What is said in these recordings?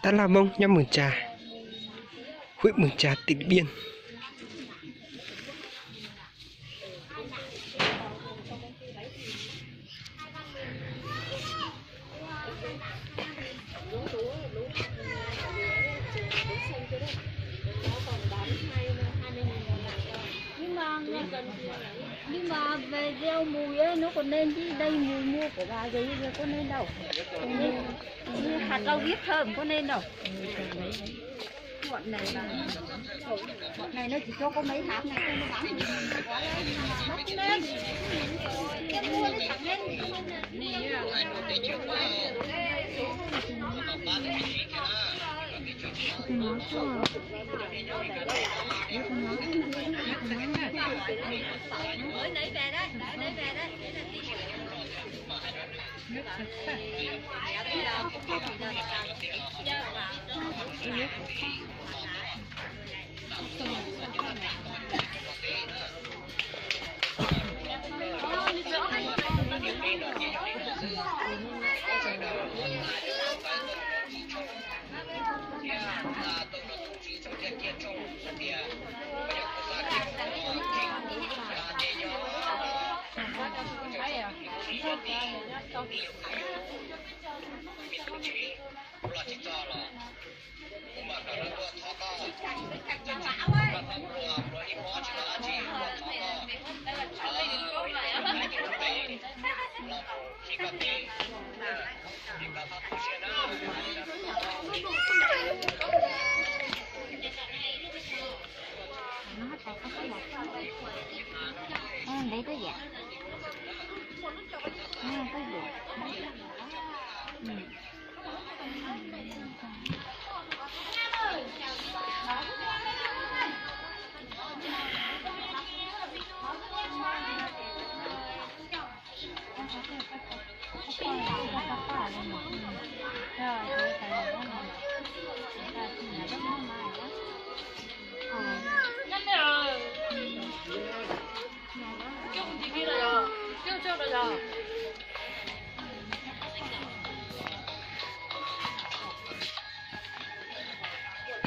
Ta là Mông, nhâm Mường Trà, huyện Mường Trà, tỉnh Điện Biên. Nhưng mà về gieo mùi ấy nó còn nên chứ đây mùi mua của bà giấy có nên đâu. Như hạt rau viết thơm có nên đâu. Bọn này là bọn này nó chỉ cho có mấy hạt này nó bán thì nó không nên. Cái mua nó chẳng nên. Mới nãy về đấy, nãy về đấy. Đấy tới vậy. Tới vậy.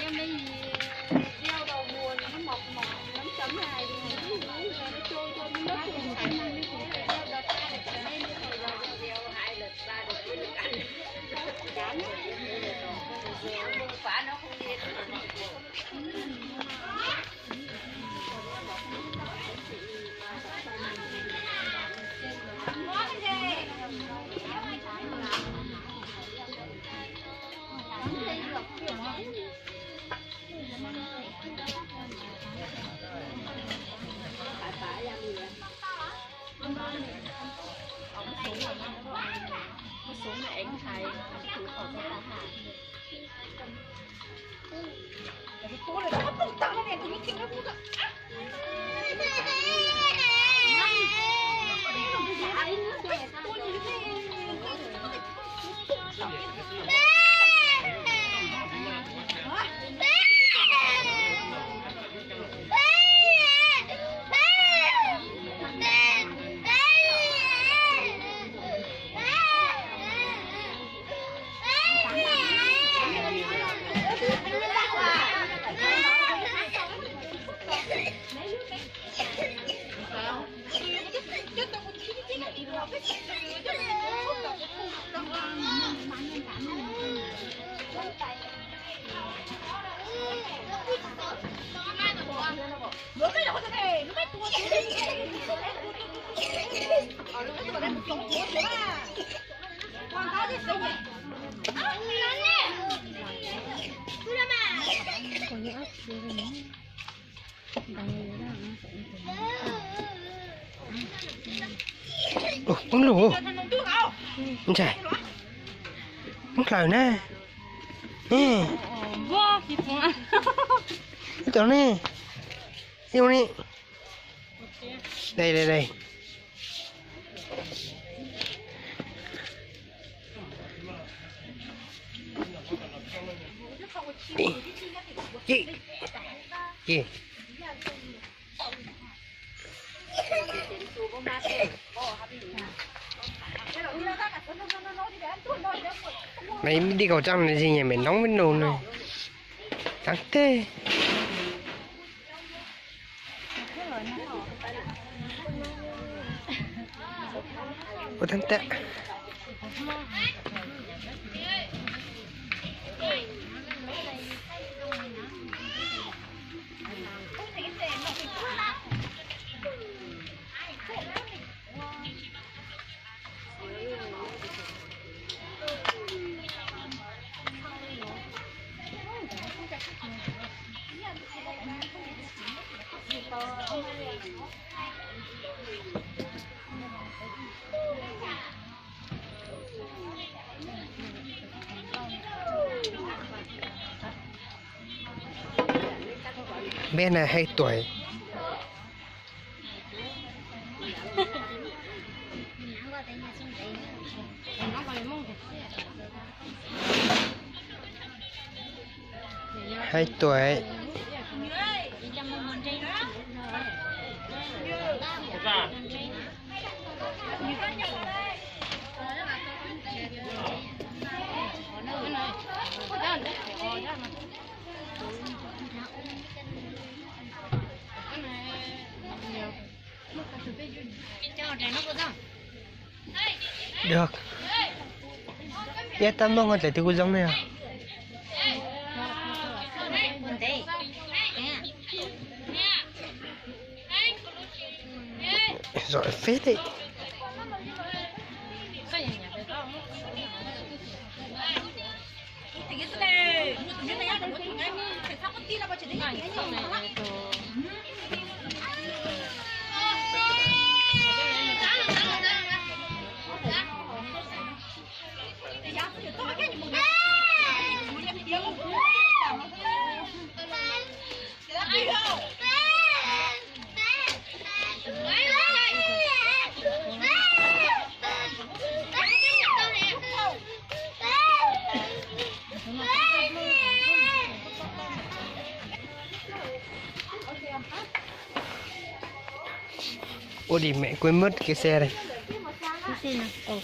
Em đây gieo đầu mùa nó mọc nấm chấm này nó trôi trôi nó mất thì mình đợt ra để trở nên như thời rồi gieo 2 lần 3 lần 4 lần ăn chán gieo phá nó không đi xuống để anh thầy thủ ở cho ta hàng cô này nó không tặng này thì những nó cũng được Bắn lùa không chạy bắn lời nè nè cái chỗ nè yêu nè đây đây đây chị chị Mày đi cầu trăng là gì nhỉ? Mày nóng với nồn này. Đáng tê. Ủa thằng tệ. Bé này 2 tuổi. Hai tuổi. Được. Dạ tao mong con chạy từ cô giống này à? Giỏi phết đấy. Ôi đi mẹ quên mất cái xe này. Cái gì nào?